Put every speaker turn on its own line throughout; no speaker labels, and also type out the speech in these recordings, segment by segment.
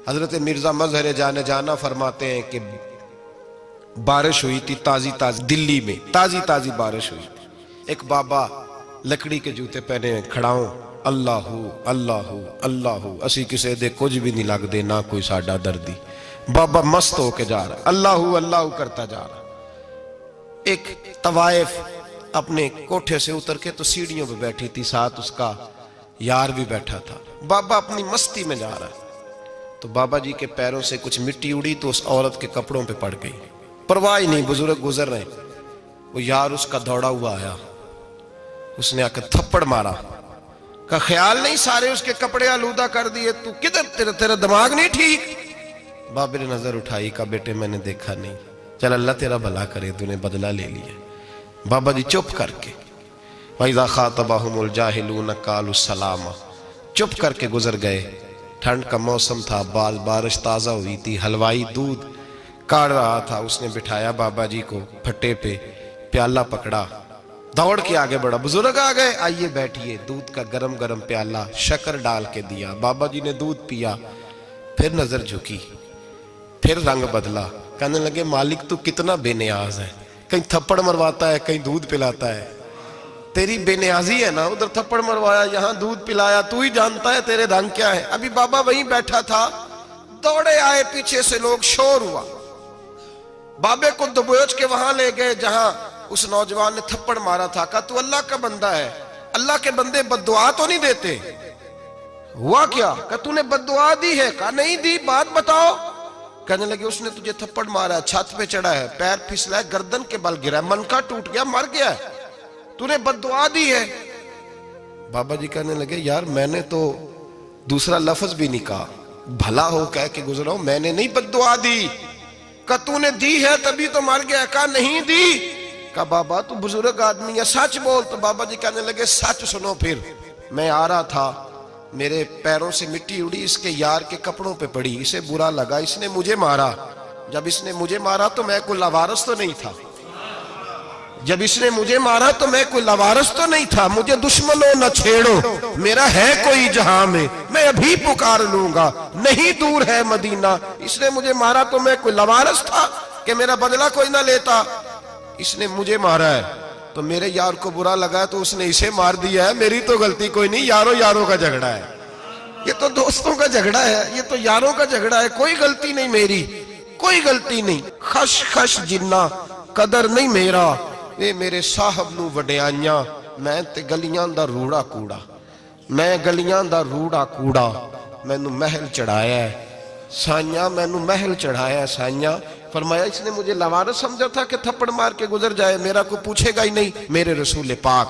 हजरत मिर्जा मजहर जाने जाना फरमाते हैं कि बारिश हुई थी ताजी ताजी, दिल्ली में ताजी ताजी बारिश हुई। एक बाबा लकड़ी के जूते पहने खड़ा हो, अल्लाहू अल्लाहू अल्लाहू, असी किसी दे कुछ भी नहीं लगते, ना कोई साडा दर्दी। बाबा मस्त होके जा रहा, अल्लाहू अल्लाहू करता जा रहा। एक तवाइफ अपने कोठे से उतर के तो सीढ़ियों पे बैठी थी, साथ उसका यार भी बैठा था। बाबा अपनी मस्ती में जा रहा, तो बाबा जी के पैरों से कुछ मिट्टी उड़ी तो उस औरत के कपड़ों पे पड़ गई। परवाह ही नहीं, बुजुर्ग गुजर रहे। वो यार उसका दौड़ा हुआ आया, उसने आकर थप्पड़ मारा। का ख्याल नहीं सारे उसके कपड़े आलूदा कर दिए, तू किधर, तेरा दिमाग नहीं ठीक। बाबे ने नजर उठाई, का बेटे मैंने देखा नहीं, चल अल्लाह तेरा भला करे, तूने बदला ले लिया। बाबा जी चुप करके, वइज़ा ख़ातबहुमुल जाहिलून क़ालू सलामा, चुप करके गुजर गए। ठंड का मौसम था, बारिश ताज़ा हुई थी, हलवाई दूध काढ़ रहा था। उसने बिठाया बाबा जी को फट्टे पे, प्याला पकड़ा, दौड़ के आगे बढ़ा। बुजुर्ग आ गए, आइए बैठिए। दूध का गरम गरम प्याला शक्कर डाल के दिया। बाबा जी ने दूध पिया, फिर नजर झुकी, फिर रंग बदला। कहने लगे मालिक तू कितना बेनियाज है, कहीं थप्पड़ मरवाता है, कहीं दूध पिलाता है। तेरी बेनियाजी है ना, उधर थप्पड़ मरवाया, यहाँ दूध पिलाया, तू ही जानता है तेरे ढंग क्या है। अभी बाबा वहीं बैठा था, दौड़े आए पीछे से लोग, शोर हुआ। बाबे को दबोच के वहां ले गए जहां उस नौजवान ने थप्पड़ मारा था। कहा तू अल्लाह का बंदा है, अल्लाह के बंदे बद्दुआ तो नहीं देते। हुआ क्या? कहा तूने बद्दुआ दी है? कहा नहीं दी, बात बताओ। कहने लगे उसने तुझे थप्पड़ मारा है, छत पे चढ़ा है, पैर फिसला है, गर्दन के बल गिरा है, मनका टूट गया, मर गया, तूने बद्दुआ दी है। बाबा जी कहने लगे यार मैंने तो दूसरा लफ्ज भी नहीं कहा, भला हो कह के गुजरा हूं, मैंने नहीं बद्दुआ दी। का तूने दी है तभी तो मर गया। कहा नहीं दी। का बाबा तू बुजुर्ग आदमी है, सच बोल। तो बाबा जी कहने लगे सच सुनो। फिर मैं आ रहा था, मेरे पैरों से मिट्टी उड़ी, इसके यार के कपड़ों पे पड़ी, इसे बुरा लगा, इसने मुझे मारा। जब इसने मुझे मारा तो मैं कोई लवारस तो नहीं था, जब इसने मुझे मारा तो मैं कोई लवारस तो नहीं था। मुझे दुश्मनों न छेड़ो, मेरा है कोई जहां में, मैं अभी पुकार लूंगा, नहीं दूर है मदीना। इसने मुझे मारा तो मैं कोई लवारस था कि मेरा बदला कोई ना लेता। इसने मुझे मारा है तो मेरे यार को बुरा लगा तो उसने इसे मार दिया है, मेरी तो गलती कोई नहीं, यारों यारों का झगड़ा है। ये तो दोस्तों का झगड़ा है, ये तो यारों का झगड़ा है, कोई गलती नहीं मेरी, कोई गलती नहीं। खश खश जिन्ना कदर नहीं मेरा, ये मेरे साहब नू वडियाइयां, मैं ते गलियां दा रूड़ा कूड़ा, मैं गलियां दा रूड़ा कूड़ा, मैनू महल चढ़ाया है साइयां, मैनू महल चढ़ाया है साइयां। फरमाया इसने मुझे लवारस समझा था कि थप्पड़ मार के गुजर जाए, मेरा को पूछेगा ही नहीं। मेरे रसूल पाक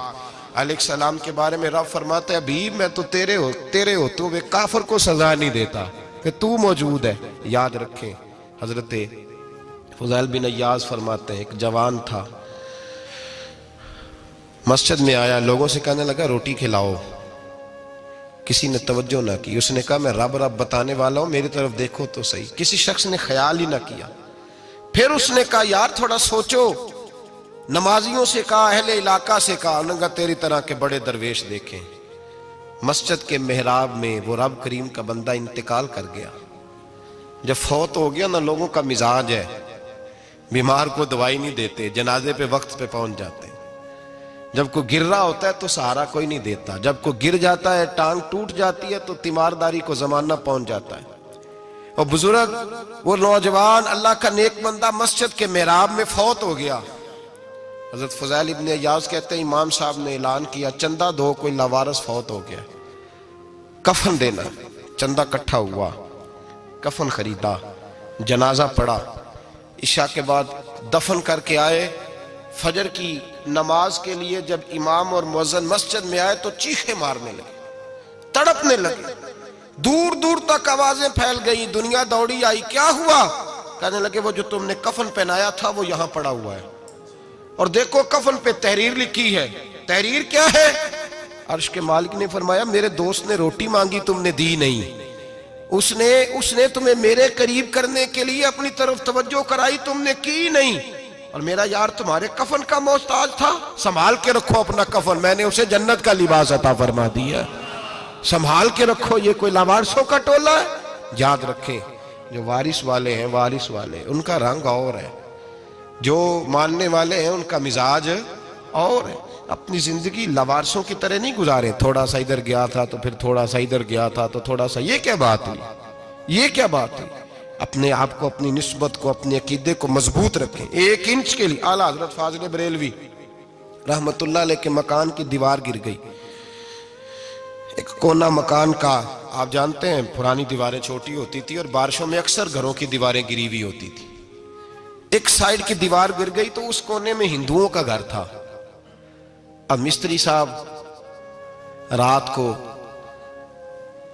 अलैहिस्सलाम के बारे में रब फरमाते हैं अभी मैं तो तेरे होते हुए काफिर को सजा नहीं देता कि तू मौजूद है। याद रखें, हजरत फुज़ैल बिन अय्याज़ फरमाते हैं एक जवान था, मस्जिद में आया, लोगों से कहने लगा रोटी खिलाओ, किसी ने तवज्जो ना की। उसने कहा मैं रब रब बताने वाला हूं, मेरी तरफ देखो तो सही। किसी शख्स ने ख्याल ही ना किया। फिर उसने कहा यार थोड़ा सोचो, नमाजियों से कहा, अहले इलाका से कहा, उन्होंने कहा तेरी तरह के बड़े दरवेश देखें। मस्जिद के मेहराब में वो रब करीम का बंदा इंतकाल कर गया। जब फौत हो गया ना, लोगों का मिजाज है, बीमार को दवाई नहीं देते, जनाजे पे वक्त पे पहुंच जाते। जब कोई गिर रहा होता है तो सहारा कोई नहीं देता, जब कोई गिर जाता है, टांग टूट जाती है तो तीमारदारी को जमाना पहुंच जाता है। और बुजुर्ग वो नौजवान अल्लाह का नेक बंदा मस्जिद के मेहराब में फौत हो गया। हजरत फुज़ैल इब्न अय्याज़ कहते हैं इमाम साहब ने ऐलान किया चंदा दो, कोई लावारस फौत हो गया, कफन देना। चंदा इकट्ठा हुआ, कफन खरीदा, जनाजा पड़ा, इशा के बाद दफन करके आए। फजर की नमाज के लिए जब इमाम और मुअज्जिन मस्जिद में आए तो चीखे मारने लगे, तड़पने लगे, दूर दूर तक आवाजें फैल गई, दुनिया दौड़ी आई। क्या हुआ? कहने लगे वो जो तुमने कफन पहनाया था वो यहां पड़ा हुआ है, और देखो कफन पे तहरीर लिखी है। तहरीर क्या है? अर्श के मालिक ने फरमाया मेरे दोस्त ने रोटी मांगी, तुमने दी नहीं, उसने तुम्हें मेरे करीब करने के लिए अपनी तरफ तवज्जो कराई, तुमने की नहीं, और मेरा यार तुम्हारे कफन का मोहताज था, संभाल के रखो अपना कफन, मैंने उसे जन्नत का लिबास अता फरमा दिया, संभाल के रखो। ये कोई लावारसों का टोला है? याद रखें, जो वारिस वाले हैं, वारिस वाले उनका रंग और है, जो मानने वाले हैं उनका मिजाज और है। अपनी जिंदगी लवारसों की तरह नहीं गुजारे, थोड़ा सा इधर गया था तो फिर थोड़ा सा इधर गया था तो थोड़ा सा, ये क्या बात हुई, ये क्या बात हुई। अपने आप को, अपनी निस्बत को, अपने अकीदे को मजबूत रखें। 1 इंच के लिए आला हजरत फाजिल बरेलवी रहमतुल्लाह अलैह के मकान की दीवार गिर गई। एक कोना मकान का, आप जानते हैं पुरानी दीवारें छोटी होती थी और बारिशों में अक्सर घरों की दीवारें गिरी हुई होती थी। एक साइड की दीवार गिर गई तो उस कोने में हिंदुओं का घर था। अब मिस्त्री साहब रात को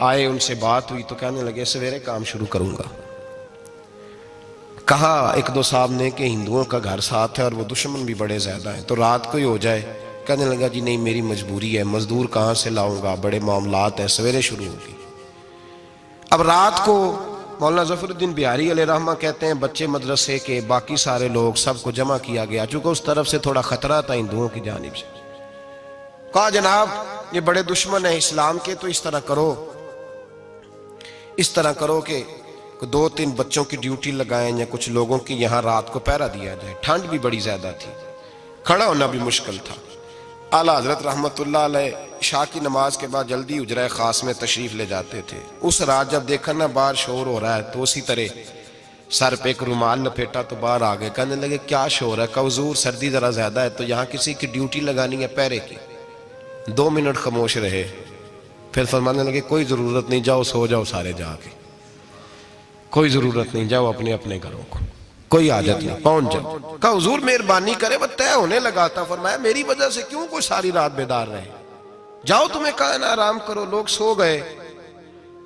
आए, उनसे बात हुई तो कहने लगे सवेरे काम शुरू करूंगा। कहा 1-2 साहब ने कि हिंदुओं का घर साथ है और वो दुश्मन भी बड़े ज्यादा हैं, तो रात को ही हो जाए। कहने लगा जी नहीं, मेरी मजबूरी है, मजदूर कहाँ से लाऊंगा, बड़े मामलात हैं, सवेरे शुरू होगी। अब रात को मौलाना जफरुद्दीन बिहारी अलैहि रहमा कहते हैं बच्चे मदरसे के, बाकी सारे लोग, सबको जमा किया गया, चूंकि उस तरफ से थोड़ा खतरा था हिंदुओं की जानिब से। कहा जनाब ये बड़े दुश्मन है इस्लाम के, तो इस तरह करो कि 2-3 बच्चों की ड्यूटी लगाएं या कुछ लोगों की यहाँ रात को पहरा दिया जाए। ठंड भी बड़ी ज्यादा थी, खड़ा होना भी मुश्किल था। आला हजरत रहमतुल्लाह अलैह इशा की नमाज के बाद जल्दी उजरा खास में तशरीफ ले जाते थे। उस रात जब देखा ना बाहर शोर हो रहा है तो उसी तरह सर पे एक रुमाल लपेटा तो बाहर आ गए। कहने लगे क्या शोर है? कहा हुजूर सर्दी जरा ज्यादा है तो यहाँ किसी की ड्यूटी लगानी है पहरे की। 2 मिनट खामोश रहे, फिर फरमाने लगे कोई जरूरत नहीं, जाओ सो जाओ सारे जाके, कोई जरूरत नहीं, जाओ अपने अपने घरों को, कोई आदत नहीं, पहुंच जाओ। कहा हुजूर मेहरबानी करे, वो तय होने लगा था। फरमाया मेरी वजह से क्यों कोई सारी रात बेदार रहे, जाओ तुम्हें कहा ना आराम करो। लोग सो गए।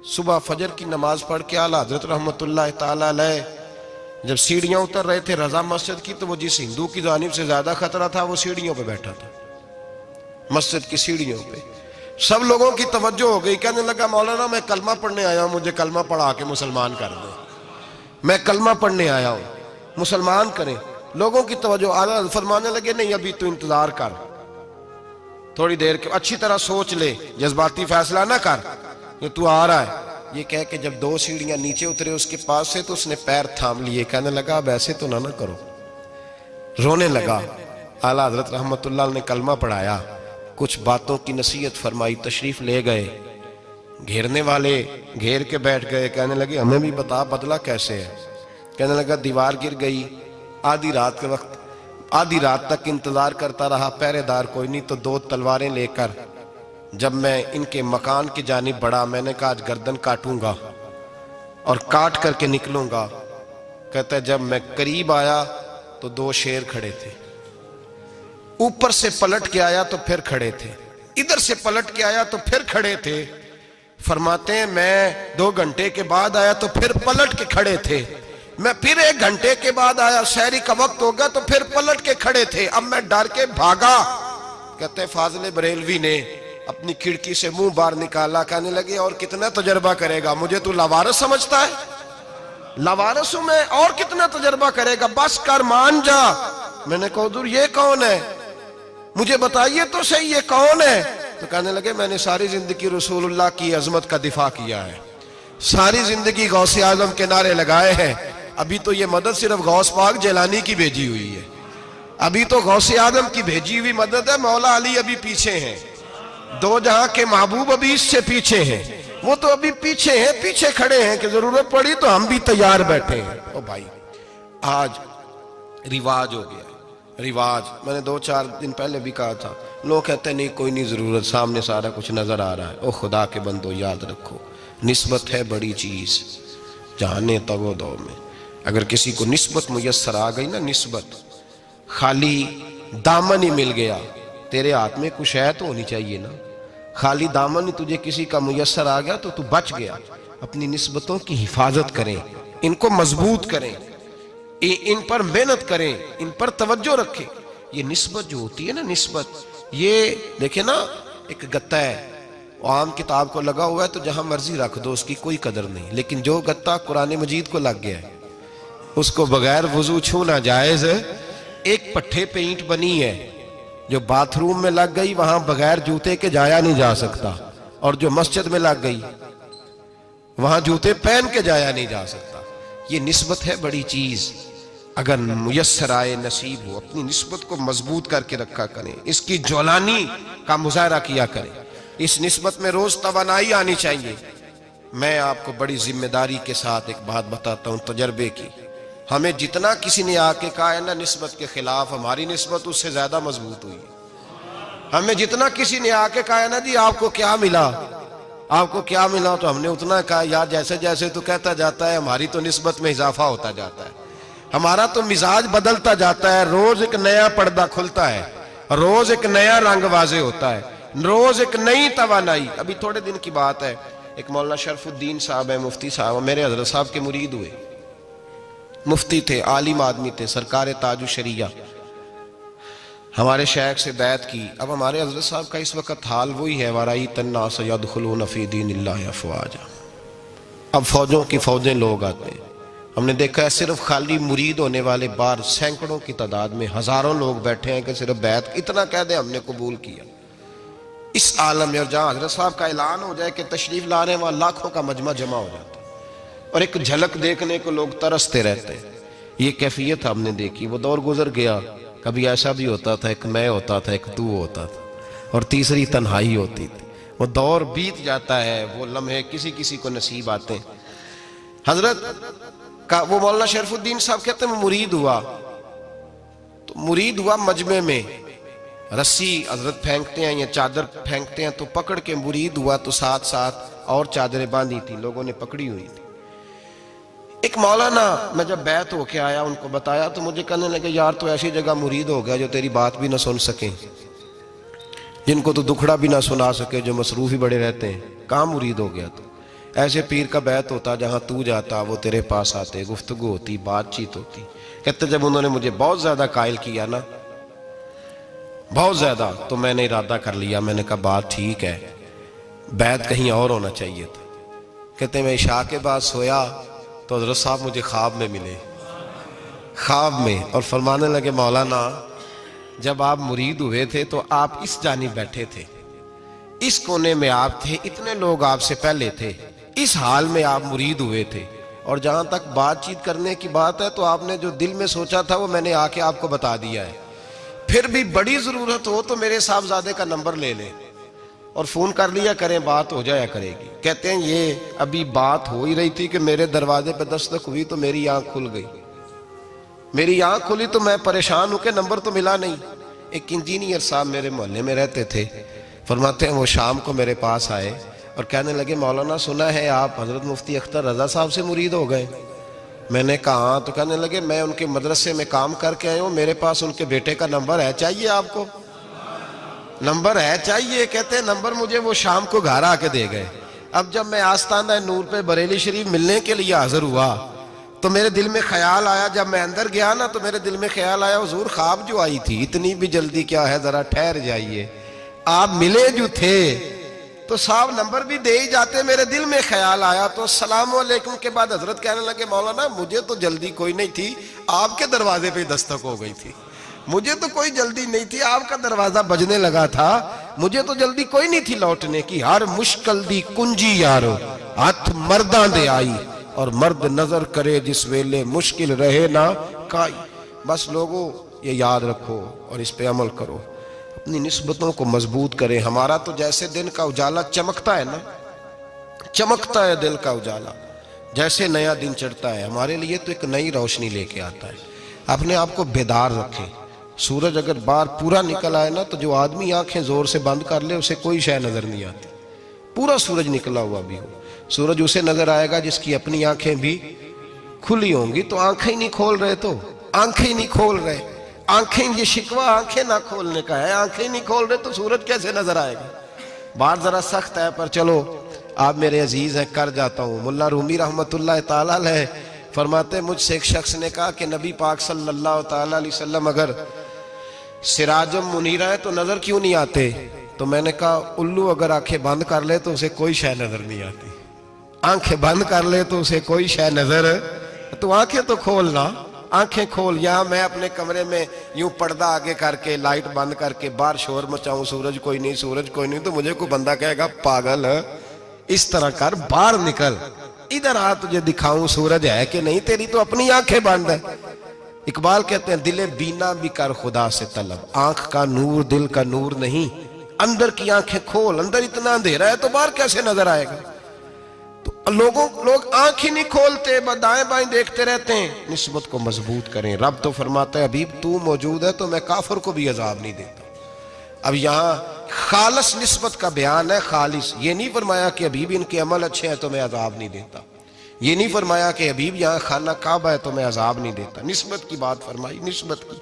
सुबह फजर की नमाज पढ़ के आला हजरत रहमतुल्लाह ताला अलैह जब सीढ़ियां उतर रहे थे रजा मस्जिद की, तो वो जिस हिंदू की जानिब से ज्यादा खतरा था वो सीढ़ियों पे बैठा था, मस्जिद की सीढ़ियों पे। सब लोगों की तवज्जो हो गई। कहने लगा मौलाना मैं कलमा पढ़ने आया हूं, मुझे कलमा पढ़ा के मुसलमान कर दो, मैं कलमा पढ़ने आया हूं, मुसलमान करें। लोगों की तवज्जो, आला फरमाने लगे नहीं अभी तो इंतजार कर, थोड़ी देर के, अच्छी तरह सोच ले, जज्बाती फैसला ना कर, ये तू आ रहा है। ये कह के जब 2 सीढ़ियां नीचे उतरे उसके पास से तो उसने पैर थाम लिए। कहने लगा अब ऐसे तो ना करो, रोने लगा। आला हजरत रहमतुल्लाह ने कलमा पढ़ाया, कुछ बातों की नसीहत फरमाई, तशरीफ ले गए। घेरने वाले घेर के बैठ गए। कहने लगे हमें भी बता बदला कैसे है। कहने लगा दीवार गिर गई, आधी रात के वक्त, आधी रात तक इंतजार करता रहा, पहरेदार कोई नहीं, तो 2 तलवारें लेकर जब मैं इनके मकान की जानिब बढ़ा, मैंने कहा आज गर्दन काटूंगा और काट करके निकलूंगा। कहता है जब मैं करीब आया तो 2 शेर खड़े थे, ऊपर से पलट के आया तो फिर खड़े थे, इधर से पलट के आया तो फिर खड़े थे। फरमाते हैं मैं 2 घंटे के बाद आया तो फिर पलट के खड़े थे, मैं फिर 1 घंटे के बाद आया, शहरी का वक्त हो गया तो फिर पलट के खड़े थे। अब मैं डर के भागा। कहते फाजिल बरेलवी ने अपनी खिड़की से मुंह बाहर निकाला। कहने लगे और कितना तजर्बा करेगा, मुझे तू लावारिस समझता है, लावारिस हूं मैं, और कितना तजर्बा करेगा, बस कर मान जा। मैंने कहा हुजूर ये कौन है, मुझे बताइए तो सही ये कौन है। तो कहने लगे मैंने सारी जिंदगी रसूलुल्लाह की अजमत का दिफा किया है, सारी जिंदगी गौसे आजम के नारे लगाए हैं। अभी तो ये मदद सिर्फ गौस पाक जैलानी की भेजी हुई है, अभी तो गौसे आजम की भेजी हुई मदद है। मौला अली अभी पीछे हैं, 2 जहां के महबूब अभी इससे पीछे हैं, वो तो अभी पीछे हैं, पीछे खड़े हैं कि जरूरत पड़ी तो हम भी तैयार बैठे हैं। ओ भाई आज रिवाज हो गया, रिवाज। मैंने 2-4 दिन पहले भी कहा था, लोग कहते नहीं कोई नहीं जरूरत, सामने सारा कुछ नजर आ रहा है। ओ खुदा के बंदो याद रखो, निस्बत है बड़ी चीज, जाने तगो दो में। अगर किसी को निस्बत मुयस्सर आ गई ना, निस्बत, खाली दामन ही मिल गया, तेरे हाथ में कुछ है तो होनी चाहिए ना, खाली दामन ही तुझे किसी का मुयस्सर आ गया तो तू बच गया। अपनी निस्बतों की हिफाजत करें, इनको मजबूत करें, इन पर मेहनत करें, इन पर तवज्जो रखें। ये निस्बत जो होती है ना, निस्बत, ये देखे ना एक गत्ता है, आम किताब को लगा हुआ है तो जहां मर्जी रख दो, उसकी कोई कदर नहीं। लेकिन जो गत्ता कुरान मजीद को लग गया है उसको बगैर वजू छूना जायज है। एक पट्टे पे ईंट बनी है जो बाथरूम में लग गई, वहां बगैर जूते के जाया नहीं जा सकता, और जो मस्जिद में लग गई वहां जूते पहन के जाया नहीं जा सकता। ये निस्बत है बड़ी चीज। अगर मुयस्सर आए नसीब हो, अपनी निस्बत को मजबूत करके रखा करें, इसकी जौलानी का मुजाहरा किया करें। इस निस्बत में रोज तवानाई आनी चाहिए। मैं आपको बड़ी जिम्मेदारी के साथ एक बात बताता हूं तजर्बे की। हमें जितना किसी ने आके कहा है ना निस्बत के खिलाफ, हमारी निस्बत उससे ज्यादा मजबूत हुई। हमें जितना किसी ने आके कहा है ना जी आपको क्या मिला, आपको क्या मिला, तो हमने उतना कहा यार जैसे जैसे तो कहता जाता है हमारी तो निस्बत में इजाफा होता जाता है, हमारा तो मिजाज बदलता जाता है। रोज एक नया पर्दा खुलता है, रोज एक नया रंग वाजे होता है, रोज एक नई तवानाई। अभी थोड़े दिन की बात है, एक मौलाना शरफुद्दीन साहब है, मुफ्ती साहब, मेरे हजरत साहब के मुरीद हुए। मुफ्ती थे, आलिम आदमी थे, सरकार ताजु शरिया। हमारे शेख से बैत की। अब हमारे हजरत साहब का इस वक्त हाल वही है, वराई तन्ना सयदखुलून फी दीनिल्लाहि अफवाजा। अब फौजों की फौजें लोग आते हैं। हमने देखा है सिर्फ खाली मुरीद होने वाले बाहर सैकड़ों की तादाद में हजारों लोग बैठे हैं कि सिर्फ बैत इतना कह दे हमने कबूल किया। इस आलम में और जहां हजरत साहब का ऐलान हो जाए कि तशरीफ ला रहे हैं, वहां लाखों का मजमा जमा हो जाता है और एक झलक देखने को लोग तरसते रहते हैं। ये कैफियत हमने देखी। वो दौर गुजर गया, कभी ऐसा भी होता था एक मैं होता था, एक तू होता था और तीसरी तन्हाई होती थी। वो दौर बीत जाता है, वो लम्हे किसी किसी को नसीब आते हैं। हजरत का वो मौलाना शरफुद्दीन साहब कहते हैं मुरीद हुआ, तो मुरीद हुआ मजमे में रस्सी हजरत फेंकते हैं या चादर फेंकते हैं, तो पकड़ के मुरीद हुआ, तो साथ साथ और चादरें बांधी थी, लोगों ने पकड़ी हुई थी। एक मौलाना, मैं जब बैत होके आया उनको बताया तो मुझे कहने लगे यार तो ऐसी जगह मुरीद हो गया जो तेरी बात भी ना सुन सके, जिनको तो दुखड़ा भी ना सुना सके, जो मसरूफ ही बड़े रहते हैं, कहाँ मुरीद हो गया। तो ऐसे पीर का बैत होता जहां तू जाता वो तेरे पास आते, गुफ्तगू होती, बातचीत होती। कहते जब उन्होंने मुझे बहुत ज्यादा कायल किया ना, बहुत ज्यादा, तो मैंने इरादा कर लिया, मैंने कहा बात ठीक है, बैत कहीं और होना चाहिए था। कहते मैं इशा के बाद सोया तो हजरत साहब मुझे ख्वाब में मिले, ख्वाब में, और फरमाने लगे मौलाना जब आप मुरीद हुए थे तो आप इस जानिब बैठे थे, इस कोने में आप थे, इतने लोग आपसे पहले थे, इस हाल में आप मुरीद हुए थे, और जहां तक बातचीत करने की बात है तो आपने जो दिल में सोचा था वो मैंने आके आपको बता दिया है। फिर भी बड़ी जरूरत हो तो मेरे साहबजादे का नंबर ले लें और फोन कर लिया करें, बात हो जाया करेगी। कहते हैं ये अभी बात हो ही रही थी कि मेरे दरवाजे पे दस्तक हुई तो मेरी आंख खुल गई। मेरी आंख खुली तो मैं परेशान हूं कि नंबर तो मिला नहीं। एक इंजीनियर साहब मेरे मोहल्ले में रहते थे, फरमाते हैं वो शाम को मेरे पास आए और कहने लगे मौलाना सुना है आप हजरत मुफ्ती अख्तर रजा साहब से मुरीद हो गए। मैंने कहा, तो कहने लगे मैं उनके मदरसे में काम करके आया हूँ, मेरे पास उनके बेटे का नंबर है, चाहिए आपको? नंबर है चाहिए? कहते हैं नंबर मुझे वो शाम को घर आके दे गए। अब जब मैं आस्ताना नूर पे बरेली शरीफ मिलने के लिए हाजिर हुआ तो मेरे दिल में ख्याल आया, जब मैं अंदर गया ना तो मेरे दिल में ख्याल आया हुजूर ख्वाब जो आई थी, इतनी भी जल्दी क्या है, जरा ठहर जाइए, आप मिले जो थे तो साहब नंबर भी दे ही जाते। मेरे दिल में ख्याल आया तो अस्सलाम वालेकुम के बाद हजरत कहने लगे मौलाना मुझे तो जल्दी कोई नहीं थी, आपके दरवाजे पे दस्तक हो गई थी, मुझे तो कोई जल्दी नहीं थी, आपका दरवाजा बजने लगा था, मुझे तो जल्दी कोई नहीं थी लौटने की। हर मुश्किल दी कुंजी यारो हथ मर्दा दे आई, और मर्द नजर करे जिस वेले मुश्किल रहे ना काई। बस लोगों ये याद रखो और इस पे अमल करो, अपनी निस्बतों को मजबूत करें। हमारा तो जैसे दिन का उजाला चमकता है ना, चमकता है दिल का उजाला, जैसे नया दिन चढ़ता है हमारे लिए तो एक नई रोशनी लेके आता है। अपने आप को बेदार रखें। सूरज अगर बाहर पूरा निकल आए ना तो जो आदमी आंखें जोर से बंद कर ले उसे कोई शय नजर नहीं आती। पूरा सूरज निकला हुआ भी हो, सूरज उसे नजर आएगा जिसकी अपनी आंखें भी खुली होंगी। तो आंखें ही नहीं खोल रहे, तो आंखें ही नहीं खोल रहे, आंखें, ये शिकवा आंखें ना खोलने का है, आंखें ही नहीं खोल रहे तो सूरज कैसे नजर आएगा। बात जरा सख्त है पर चलो आप मेरे अजीज हैं, कर जाता हूँ। मुल्ला रूमी रहमतुल्लाह ताला अलैह फरमाते मुझसे एक शख्स ने कहा कि नबी पाक सल्लल्लाहु ताला अलैहि वसल्लम अगर सिराजम मुनीरा है तो नजर क्यों नहीं आते? तो मैंने कहा उल्लू अगर आंखें बंद कर ले तो उसे कोई शय नजर नहीं आती, आंखें बंद कर ले तो उसे कोई शय नजर, तो आंखें तो खोलना, आंखें खोल। यहाँ मैं अपने कमरे में यूं पर्दा आगे करके लाइट बंद करके बाहर शोर मचाऊं, सूरज कोई नहीं, सूरज कोई नहीं, तो मुझे कोई बंदा कहेगा पागल है, इस तरह कर, बाहर निकल, इधर आ तुझे दिखाऊं सूरज है कि नहीं, तेरी तो अपनी आंखें बंद है। इकबाल कहते हैं दिले बीना भी कर खुदा से तलब, आंख का नूर दिल का नूर नहीं, अंदर की आंखें खोल, अंदर इतना अंधेरा है तो बाहर कैसे नजर आएगा। तो लोग आंख ही नहीं खोलते, दाएं बाएं देखते रहते हैं। निस्बत को मजबूत करें। रब तो फरमाता है हबीब तू मौजूद है तो मैं काफिर को भी अजाब नहीं देता। अब यहाँ खालिस निस्बत का बयान है, खालिस। ये नहीं फरमाया कि हबीब इनके अमल अच्छे हैं तो मैं अजाब नहीं देता, ये नहीं फरमाया कि हबीब यहाँ खाना काबा है तो मैं अजाब नहीं देता। निस्बत की बात फरमाई, निस्बत की।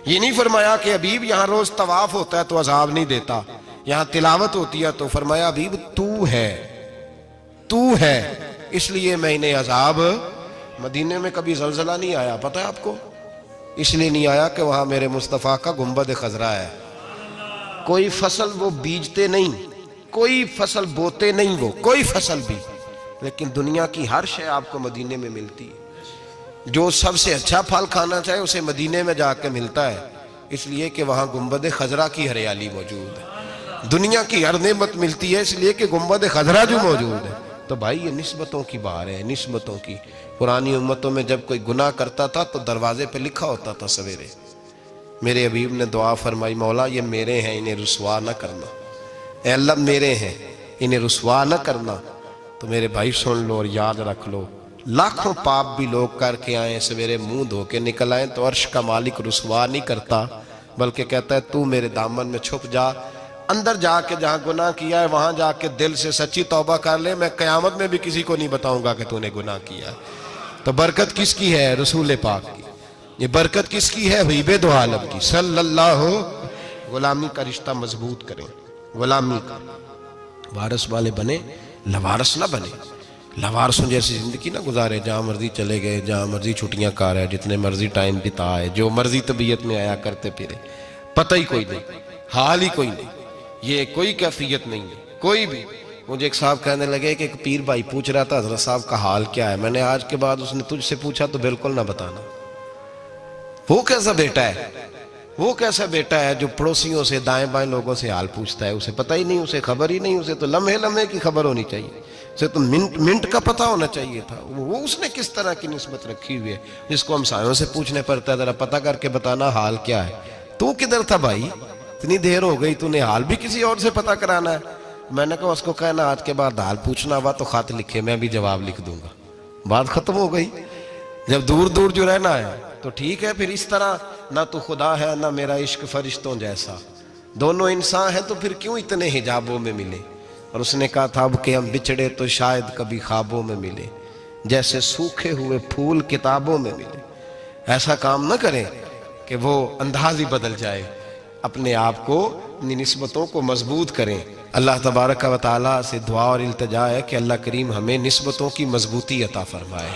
ये नहीं फरमाया कि हबीब यहाँ रोज तवाफ होता है तो अजाब नहीं देता, यहाँ तिलावत होती है तो फरमाया हबीब तू है इसलिए मैं इन्हें अजाब। मदीने में कभी जलजला नहीं आया, पता है आपको? इसलिए नहीं आया कि वहां मेरे मुस्तफा का गुंबद खजरा है। कोई फसल वो बीजते नहीं, कोई फसल बोते नहीं, वो कोई फसल भी, लेकिन दुनिया की हर शय आपको मदीने में मिलती है। जो सबसे अच्छा फल खाना चाहे उसे मदीने में जाकर मिलता है, इसलिए कि वहां गुंबद खजरा की हरियाली मौजूद है। दुनिया की हर नेमत मिलती है इसलिए कि गुंबद खजरा जो मौजूद है। तो भाई ये निस्बतों की बात है, निस्बतों की। पुरानी उम्मतों में जब कोई गुनाह करता था तो दरवाजे पे लिखा होता था सवेरे, मेरे हबीब ने दुआ फरमाई मौला ये मेरे हैं इन्हें रुसवा न करना, ऐ अल्लाह मेरे हैं इन्हें रुसवा न करना। तो मेरे भाई सुन लो और याद रख लो, लाखों पाप भी लोग करके आए, सवेरे मुंह धो के निकल आए तो अर्श का मालिक रुसवा नहीं करता, बल्कि कहता है तू मेरे दामन में छुप जा, अंदर जाके जहां गुनाह किया है वहां जाके दिल से सच्ची तौबा कर ले, मैं कयामत में भी किसी को नहीं बताऊंगा कि तूने गुनाह किया है। तो बरकत किसकी है? रसूल पाक की। ये बरकत किसकी है? हबीब दो आलम की सल्लल्लाहु। गुलामी का रिश्ता मजबूत करें, गुलामी का। वारस वाले बने, लवारस ना बने। लवारसों जैसी जिंदगी ना गुजारे, जहां मर्जी चले गए, जहां मर्जी छुट्टियां कर रहे, जितने मर्जी टाइम बिताए, जो मर्जी तबीयत में आया करते फिरे, पता ही कोई नहीं, हाल ही कोई नहीं, ये कोई कैफियत नहीं है कोई भी। मुझे एक साहब कहने लगे कि एक पीर भाई पूछ रहा था हजरत साहब का हाल क्या है। मैंने आज के बाद उसने तुझसे पूछा तो बिल्कुल ना बताना। वो कैसा बेटा है, वो कैसा बेटा है जो पड़ोसियों से दाएं बाएं लोगों से हाल पूछता है, उसे पता ही नहीं, उसे खबर ही नहीं, उसे तो लम्हे लम्हे की खबर होनी चाहिए, उसे तो मिनट मिनट का पता होना चाहिए था। वो उसने किस तरह की निस्बत रखी हुई है जिसको हम सायों से पूछने पड़ता है जरा पता करके बताना हाल क्या है। तू किधर था भाई, इतनी देर हो गई, तूने हाल भी किसी और से पता कराना है। मैंने कहा उसको कहना आज के बाद हाल पूछना हुआ तो खत लिखे, मैं भी जवाब लिख दूंगा, बात खत्म हो गई। जब दूर दूर जो रहना है तो ठीक है, फिर इस तरह ना तो खुदा है ना मेरा इश्क फरिश्तों जैसा, दोनों इंसान है तो फिर क्यों इतने हिजाबों में मिले। और उसने कहा था अब कि हम बिछड़े तो शायद कभी ख्वाबों में मिले, जैसे सूखे हुए फूल किताबों में मिले। ऐसा काम न करें कि वो अंदाज ही बदल जाए, अपने आप को, अपनी निस्बतों को मजबूत करें। अल्लाह तबारक व तआला से दुआ और इल्तिजा है कि अल्लाह करीम हमें निस्बतों की मजबूती अता फरमाए,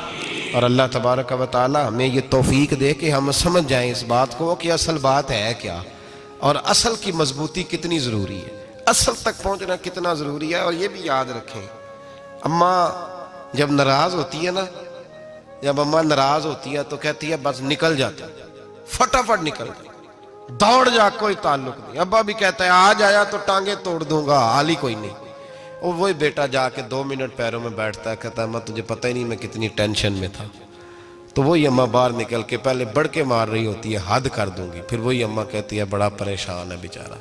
और अल्लाह तबारक व तआला हमें ये तौफीक दे कि हम समझ जाएं इस बात को कि असल बात है क्या, और असल की मजबूती कितनी ज़रूरी है, असल तक पहुँचना कितना ज़रूरी है। और ये भी याद रखें, अम्मा जब नाराज़ होती है ना, जब अम्मा नाराज़ होती है तो कहती है बस निकल जाती, फटाफट निकल जाती, दौड़ जा, कोई ताल्लुक नहीं। अब्बा भी कहता है आज आया तो टांगे तोड़ दूंगा, हाल ही कोई नहीं। और वही बेटा जाके 2 मिनट पैरों में बैठता है, कहता है अम्मा तुझे पता ही नहीं मैं कितनी टेंशन में था। तो वही अम्मा बाहर निकल के पहले बढ़ के मार रही होती है, हद कर दूंगी, फिर वही अम्मा कहती है बड़ा परेशान है बेचारा।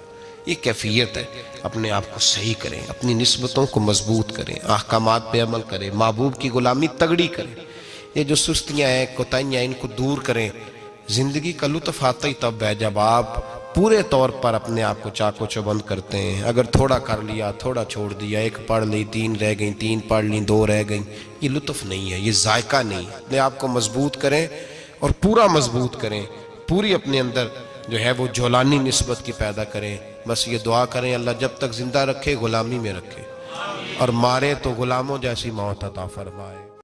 ये कैफियत है, अपने आप को सही करें, अपनी निस्बतों को मजबूत करें, अहकामात पे अमल करें, महबूब की गुलामी तगड़ी करें। ये जो सुस्तियाँ हैं, कोताहियाँ, इनको दूर करें। जिंदगी का लुत्फ आता ही तब है जब आप पूरे तौर पर अपने आप को चाको चौबंद करते हैं। अगर थोड़ा कर लिया, थोड़ा छोड़ दिया, 1 पढ़ ली, 3 रह गई, 3 पढ़ ली, 2 रह गई, ये लुत्फ नहीं है, ये जायका नहीं है। अपने आप को मजबूत करें और पूरा मजबूत करें, पूरी अपने अंदर जो है वो जौलानी निस्बत की पैदा करें। बस ये दुआ करें अल्लाह जब तक जिंदा रखे गुलामी में रखे, और मारे तो गुलामों जैसी मौत अता फरमाए।